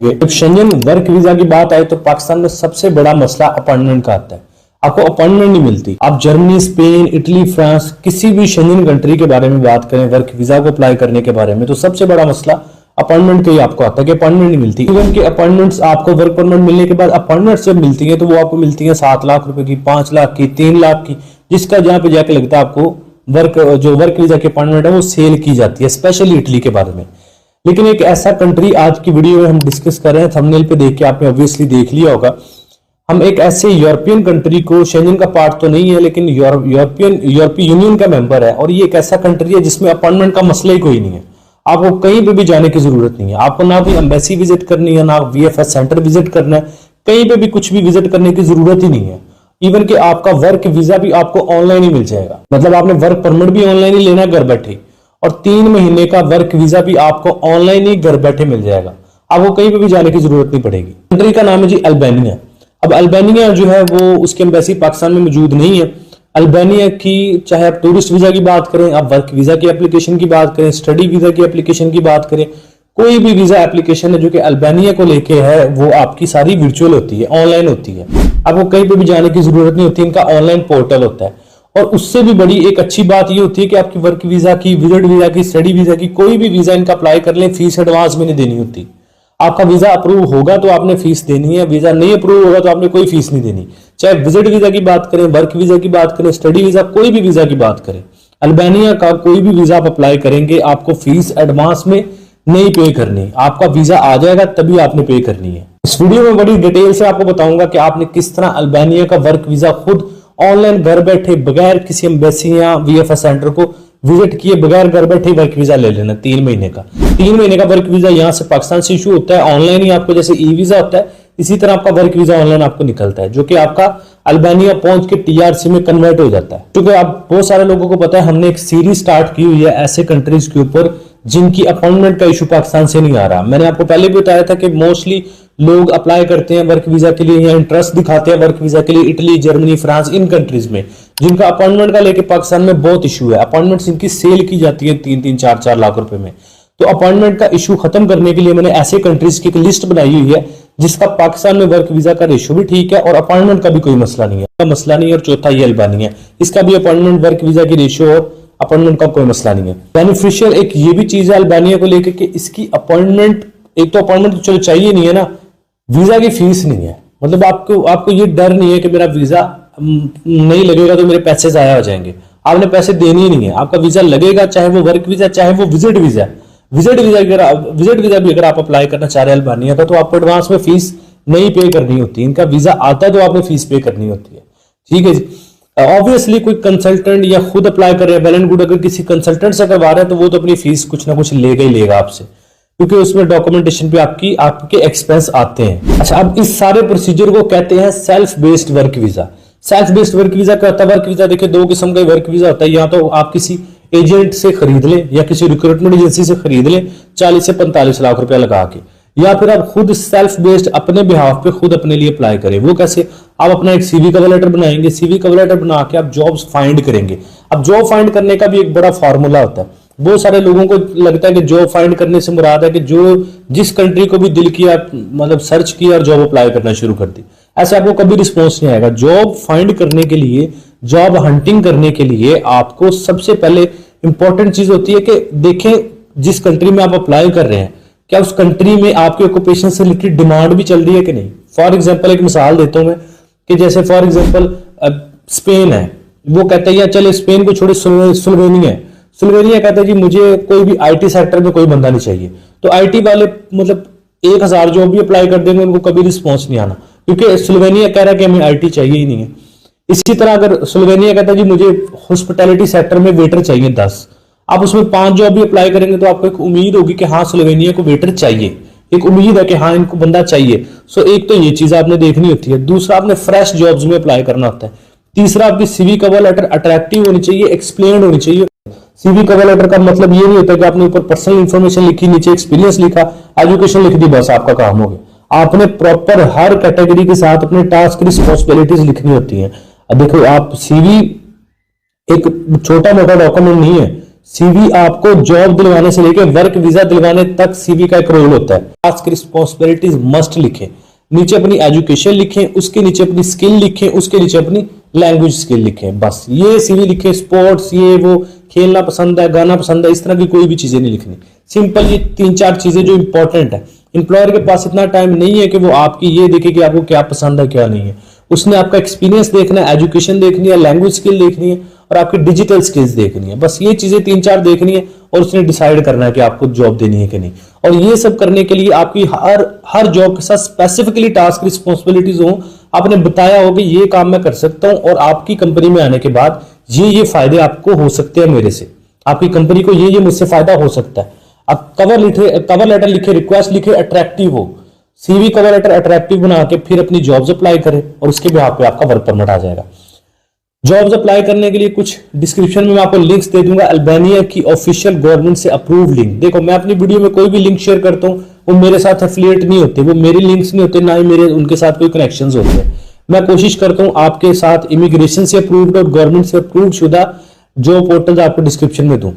जब Shenzhen work visa की बात आए तो पाकिस्तान में सबसे बड़ा मसला अपॉइंटमेंट का आता है। आपको अपॉइंटमेंट नहीं मिलती। आप जर्मनी, स्पेन, इटली, फ्रांस किसी भी शेंजन कंट्री के बारे में बात करें वर्क वीजा को अप्लाई करने के बारे में तो सबसे बड़ा मसला अपॉइंटमेंट का ही आपको आता है कि अपॉइंटमेंट नहीं मिलती। इवन के अपॉइंटमेंट्स आपको वर्क परमिट मिलने के बाद अपॉइंटमेंट्स जब मिलती है तो वो आपको मिलती है 7 लाख रुपए की, 5 लाख की, 3 लाख की, जिसका जहां पे जाके लगता है आपको वर्क वीजा की अपॉइंटमेंट है वो सेल की जाती है, स्पेशली इटली के बारे में। लेकिन एक ऐसा कंट्री आज की वीडियो में हम डिस्कस कर रहे हैं, थंबनेल पे देख के आपने ऑब्वियसली देख लिया होगा। हम एक ऐसे यूरोपियन कंट्री को, शेंजन का पार्ट तो नहीं है लेकिन यूरोपीय यूनियन का मेंबर है, और ये एक ऐसा कंट्री है जिसमें अपॉइंटमेंट का मसला ही कोई नहीं है। आपको कहीं पे भी जाने की जरूरत नहीं है। आपको ना कोई एम्बेसी विजिट करनी है, ना VFS सेंटर विजिट करना है, कहीं पे भी कुछ भी विजिट करने की जरूरत ही नहीं है। इवन कि आपका वर्क वीजा भी आपको ऑनलाइन ही मिल जाएगा। मतलब आपने वर्क परमिट भी ऑनलाइन ही लेना घर बैठे, और 3 महीने का वर्क वीजा भी आपको ऑनलाइन ही घर बैठे मिल जाएगा। आपको कहीं पे भी जाने की जरूरत नहीं पड़ेगी। कंट्री का नाम है जी अल्बानिया। अब अल्बानिया जो है वो, उसकी एम्बेसी पाकिस्तान में मौजूद नहीं है। अल्बानिया की चाहे आप टूरिस्ट वीजा की बात करें, आप वर्क वीजा की एप्लीकेशन की बात करें, स्टडी वीजा की एप्लीकेशन की बात करें, कोई भी वीजा एप्लीकेशन है जो कि अल्बानिया को लेके है वो आपकी सारी वर्चुअल होती है, ऑनलाइन होती है। आपको कहीं पे भी जाने की जरूरत नहीं होती। इनका ऑनलाइन पोर्टल होता है। और उससे भी बड़ी एक अच्छी बात ये होती है कि आपकी वर्क वीजा की, विजिट वीजा की, स्टडी वीजा की, कोई भी वीजा इनका अप्लाई कर लें, फीस एडवांस में नहीं देनी होती। आपका वीजा अप्रूव होगा तो आपने फीस देनी है, वीजा नहीं अप्रूव होगा तो आपने कोई फीस नहीं देनी। चाहे विजिट वीजा की बात करें, वर्क वीजा की बात करें, स्टडी वीजा, कोई भी वीजा की बात करें, अल्बानिया का कोई भी वीजा आप अप्लाई करेंगे आपको फीस एडवांस में नहीं पे करनी। आपका वीजा आ जाएगा तभी आपने पे करनी है। इस वीडियो में बड़ी डिटेल से आपको बताऊंगा कि आपने किस तरह अल्बानिया का वर्क वीजा खुद ऑनलाइन घर बैठे बगैर किसी एम्बेसी या VFS सेंटर को विजिट किए बगैर घर बैठे वर्क वीजा ले लेना 3 महीने का। 3 महीने का वर्क वीजा यहाँ से पाकिस्तान से इशू होता है ऑनलाइन ही। आपको जैसे ई वीजा होता है इसी तरह आपका वर्क वीजा ऑनलाइन आपको निकलता है, जो कि आपका अल्बानिया पहुंच के TRC में कन्वर्ट हो जाता है। क्योंकि आप बहुत सारे लोगों को पता है हमने एक सीरीज स्टार्ट की हुई है ऐसे कंट्रीज के ऊपर जिनकी अपॉइंटमेंट का इशू पाकिस्तान से नहीं आ रहा। मैंने आपको पहले भी बताया था कि मोस्टली लोग अप्लाई करते हैं वर्क वीजा के लिए या इंटरेस्ट दिखाते हैं वर्क वीजा के लिए इटली, जर्मनी, फ्रांस, इन कंट्रीज में जिनका अपॉइंटमेंट का लेके पाकिस्तान में बहुत इशू है। अपॉइंटमेंट्स इनकी सेल की जाती है 3-3, 4-4 लाख रुपए में। तो अपॉइंटमेंट का इशू खत्म करने के लिए मैंने ऐसे कंट्रीज की एक लिस्ट बनाई हुई है जिसका पाकिस्तान में वर्क वीजा का रेशो भी ठीक है और अपॉइंटमेंट का भी कोई मसला नहीं है। और चौथा ये अल्बानिया, इसका भी अपॉइंटमेंट वर्क वीजा की रेशो और अपॉइंटमेंट का कोई मसला नहीं है। बेनिफिशियल एक ये भी चीज है अल्बानिया को लेकर कि इसकी अपॉइंटमेंट, एक तो अपॉइंटमेंट तो चलो चाहिए नहीं है ना, वीजा की फीस नहीं है। मतलब आपको ये डर नहीं है कि मेरा वीजा नहीं लगेगा तो मेरे पैसे जाया हो जाएंगे। आपने पैसे देने ही नहीं है। आपका वीजा लगेगा, चाहे वो वर्क वीजा चाहे वो विजिट वीजा। विजिट वीजा भी अगर आप अप्लाई करना चाह रहे हैं अल्बानिया का तो आपको एडवांस में फीस नहीं पे करनी होती। इनका वीजा आता है तो आपने फीस पे करनी होती है। ठीक है जी। ऑब्वियसली कोई कंसल्टेंट या खुद अप्लाई कर रहे हैं, वेल एंड गुड। अगर किसी कंसल्टेंट से करवा रहे हैं तो वो तो अपनी फीस कुछ ना कुछ लेगा ही लेगा आपसे, क्योंकि उसमें डॉक्यूमेंटेशन पे आपके एक्सपेंस आते हैं। अच्छा, अब इस सारे प्रोसीजर को कहते हैं self based work visa. Self based work visa क्या होता है? वर्क वीजा देखिए 2 किस्म का वर्क वीजा होता है। या तो आप किसी एजेंट से खरीद ले या किसी रिक्रूटमेंट एजेंसी से खरीद ले 40 से 45 लाख रुपया लगा के, या फिर आप खुद सेल्फ बेस्ड अपने बिहाफ पे खुद अपने लिए अप्लाई करें। वो कैसे? आप अपना एक CV कवर लेटर बनाएंगे, CV कवर लेटर बना के आप जॉब्स फाइंड करेंगे। अब जॉब फाइंड करने का भी एक बड़ा फॉर्मूला होता है। बहुत सारे लोगों को लगता है कि जॉब फाइंड करने से मुराद है कि जिस कंट्री को भी दिल किया, मतलब सर्च किया और जॉब अप्लाई करना शुरू कर दी। ऐसे आपको कभी रिस्पॉन्स नहीं आएगा। जॉब फाइंड करने के लिए, जॉब हंटिंग करने के लिए आपको सबसे पहले इंपॉर्टेंट चीज होती है कि देखें जिस कंट्री में आप अप्लाई कर रहे हैं क्या उस कंट्री में आपके ऑक्यूपेशन से रिलेटेड डिमांड भी चल रही है कि नहीं। फॉर एग्जाम्पल एक मिसाल देता हूं मैं कि जैसे फॉर एग्जाम्पल स्पेन है, वो कहता है या चले स्पेन को छोड़े सुल्वेनिया कहता है जी मुझे कोई भी IT सेक्टर में कोई बंदा नहीं चाहिए। तो IT वाले मतलब 1000 जॉब भी अप्लाई कर देंगे, उनको कभी रिस्पॉन्स नहीं आना, क्योंकि सुल्वेनिया कह रहा है कि हमें IT चाहिए ही नहीं है। इसी तरह अगर सुल्वेनिया कहता है जी मुझे हॉस्पिटैलिटी सेक्टर में वेटर चाहिए 10, आप उसमें 5 जॉब भी अप्लाई करेंगे तो आपको एक उम्मीद होगी कि हाँ सुल्वेनिया को वेटर चाहिए, एक उम्मीद है कि हाँ इनको बंदा चाहिए। सो एक तो ये चीज आपने देखनी होती है। दूसरा, आपने फ्रेश जॉब्स में अप्लाई करना होता है। तीसरा, आपकी CV कवर लेटर अट्रैक्टिव होनी चाहिए, एक्सप्लेन्ड होनी चाहिए। CV कवर लेटर का मतलब ये नहीं होता कि आपने ऊपर पर्सनल इंफॉर्मेशन लिखी, नीचे एक्सपीरियंस लिखा, एजुकेशन लिख दी, बस आपका काम हो गया। आपने प्रॉपर हर कैटेगरी के साथ अपने टास्क, रिस्पॉन्सिबिलिटीज लिखनी होती है। अब देखो, आप CV एक छोटा मोटा डॉक्यूमेंट नहीं है। सीवी आपको जॉब दिलवाने से लेकर वर्क वीजा दिलवाने तक सीवी का एक रोल होता है। टास्क रिस्पॉन्सिबिलिटीज मस्ट लिखें, नीचे अपनी एजुकेशन लिखें, उसके नीचे अपनी स्किल लिखें, उसके नीचे अपनी लैंग्वेज स्किल लिखें, बस ये सीवी लिखें। स्पोर्ट्स ये वो, खेलना पसंद है, गाना पसंद है, इस तरह की कोई भी चीजें नहीं लिखनी। सिंपल ये 3-4 चीजें जो इंपॉर्टेंट है। एम्प्लॉयर के पास इतना टाइम नहीं है कि वो आपकी ये देखे कि आपको क्या पसंद है क्या नहीं है। उसने आपका एक्सपीरियंस देखना है, एजुकेशन देखनी है, लैंग्वेज स्किल देखनी है और आपकी डिजिटल स्किल्स देखनी है। बस ये चीजें 3-4 देखनी है और उसने डिसाइड करना है कि आपको जॉब देनी है कि नहीं। और ये सब करने के लिए आपकी हर जॉब के साथ स्पेसिफिकली टास्क रिस्पॉन्सिबिलिटीज हो, आपने बताया हो कि ये काम मैं कर सकता हूं और आपकी कंपनी में आने के बाद ये फायदे आपको हो सकते हैं मेरे से, आपकी कंपनी को ये मुझसे फायदा हो सकता है। आप कवर लेटर लिखे, रिक्वेस्ट लिखे, अट्रैक्टिव हो। सीवी कवर लेटर अट्रैक्टिव बना के फिर अपनी जॉब्स अप्लाई करें और उसके बिहाफ पे आपका वर्क परमिट आ जाएगा। जॉब्स अप्लाई करने के लिए कुछ डिस्क्रिप्शन में मैं आपको लिंक्स दे दूंगा, अल्बानिया की ऑफिशियल गवर्नमेंट से अप्रूव लिंक। देखो मैं अपनी वीडियो में कोई भी लिंक शेयर करता हूं वो मेरे साथ एफिलिएट नहीं होते, वो मेरे लिंक्स नहीं होते, ना ही मेरे उनके साथ कोई कनेक्शंस होते हैं। मैं कोशिश करता हूं आपके साथ इमिग्रेशन से अप्रूव्ड और गवर्नमेंट से अप्रूव्ड शुदा जॉब पोर्टल आपको डिस्क्रिप्शन में दूं।